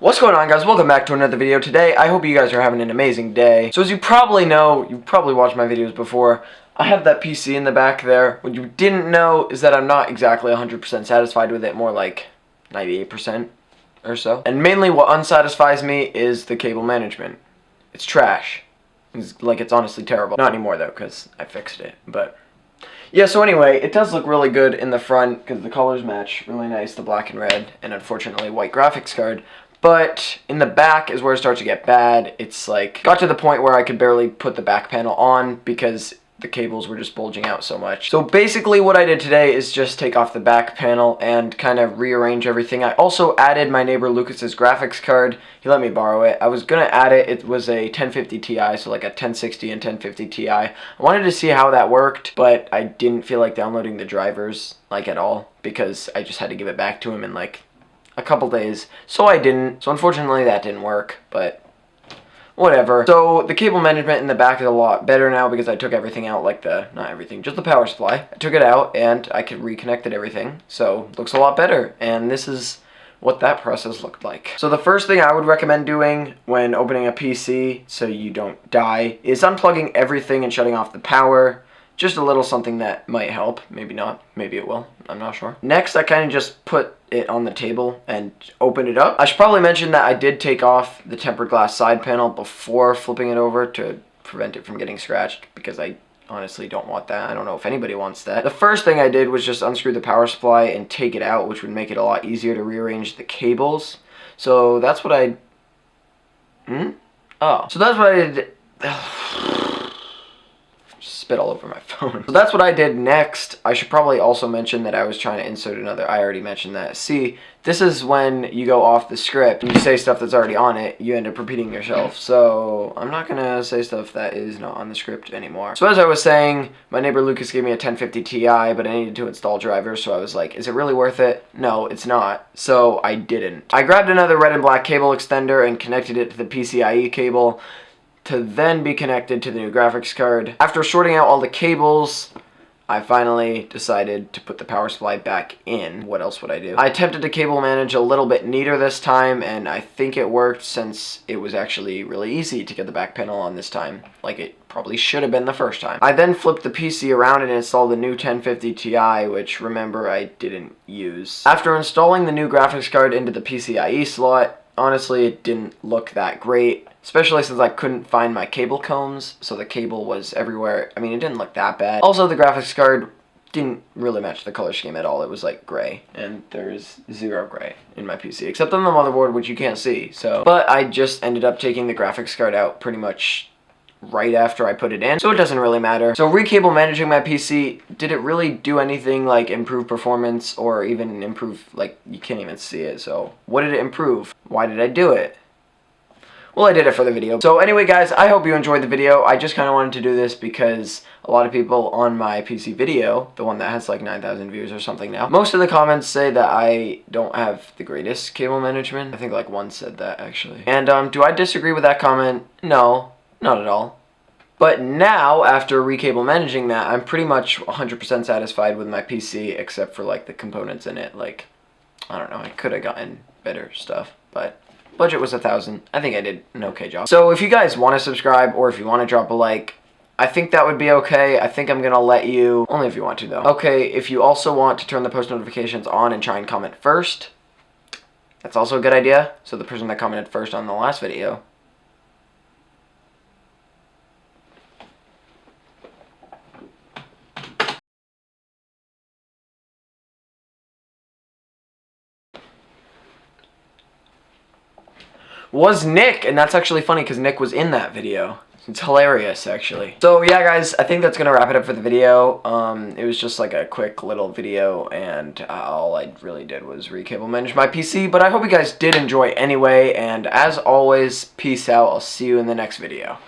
What's going on, guys? Welcome back to another video. Today, I hope you guys are having an amazing day. So as you probably know, you've probably watched my videos before, I have that PC in the back there. What you didn't know is that I'm not exactly 100% satisfied with it, more like 98% or so. And mainly what unsatisfies me is the cable management. It's trash. It's honestly terrible. Not anymore though, because I fixed it, but... yeah, so anyway, it does look really good in the front because the colors match really nice, the black and red, and unfortunately white graphics card. But in the back is where it starts to get bad. It's like, got to the point where I could barely put the back panel on because the cables were just bulging out so much. So basically what I did today is just take off the back panel and kind of rearrange everything. I also added my neighbor Lucas's graphics card. He let me borrow it. I was gonna add it. It was a 1050 Ti, so like a 1060 and 1050 Ti. I wanted to see how that worked, but I didn't feel like downloading the drivers like at all because I just had to give it back to him in like a couple days, so I didn't. So unfortunately that didn't work, but whatever. So the cable management in the back is a lot better now because I took everything out, like not everything, just the power supply. I took it out and I could reconnected everything, so it looks a lot better. And this is what that process looked like. So the first thing I would recommend doing when opening a PC so you don't die is unplugging everything and shutting off the power. Just a little something that might help. Maybe not. Maybe it will. I'm not sure. Next, I kind of just put it on the table and opened it up. I should probably mention that I did take off the tempered glass side panel before flipping it over to prevent it from getting scratched because I honestly don't want that. I don't know if anybody wants that. The first thing I did was just unscrew the power supply and take it out, which would make it a lot easier to rearrange the cables. So that's what I... So that's what I did... spit all over my phone. So that's what I did next. I should probably also mention that I was trying to insert another. I already mentioned that. See, this is when you go off the script and you say stuff that's already on it, you end up repeating yourself. So I'm not gonna say stuff that is not on the script anymore. So as I was saying, my neighbor Lucas gave me a 1050 Ti, but I needed to install drivers, so I was like, is it really worth it? No, it's not. So I didn't. I grabbed another red and black cable extender and connected it to the PCIe cable to then be connected to the new graphics card. After sorting out all the cables, I finally decided to put the power supply back in. What else would I do? I attempted to cable manage a little bit neater this time, and I think it worked since it was actually really easy to get the back panel on this time, like it probably should have been the first time. I then flipped the PC around and installed the new 1050 Ti, which remember I didn't use. After installing the new graphics card into the PCIe slot, honestly it didn't look that great. Especially since I couldn't find my cable combs, so the cable was everywhere. I mean, it didn't look that bad. Also, the graphics card didn't really match the color scheme at all. It was like gray, and there's zero gray in my PC, except on the motherboard, which you can't see. So, but I just ended up taking the graphics card out pretty much right after I put it in, so it doesn't really matter. So re-cable managing my PC, did it really do anything like improve performance or even improve, like, you can't even see it. So what did it improve? Why did I do it? Well, I did it for the video. So anyway, guys, I hope you enjoyed the video. I just kind of wanted to do this because a lot of people on my PC video, the one that has like 9,000 views or something now, most of the comments say that I don't have the greatest cable management. I think like one said that, actually. And do I disagree with that comment? No, not at all. But now, after re-cable managing that, I'm pretty much 100% satisfied with my PC, except for like the components in it. Like, I don't know, I could have gotten better stuff, but... budget was $1,000. I think I did an okay job. So if you guys want to subscribe or if you want to drop a like, I think that would be okay. I think I'm going to let you, only if you want to though. Okay, if you also want to turn the post notifications on and try and comment first, that's also a good idea. So the person that commented first on the last video was Nick, and that's actually funny because Nick was in that video. It's hilarious, actually. So yeah, guys, I think that's gonna wrap it up for the video. It was just like a quick little video, and all I really did was re-cable manage my PC, but I hope you guys did enjoy anyway, and as always, peace out. I'll see you in the next video.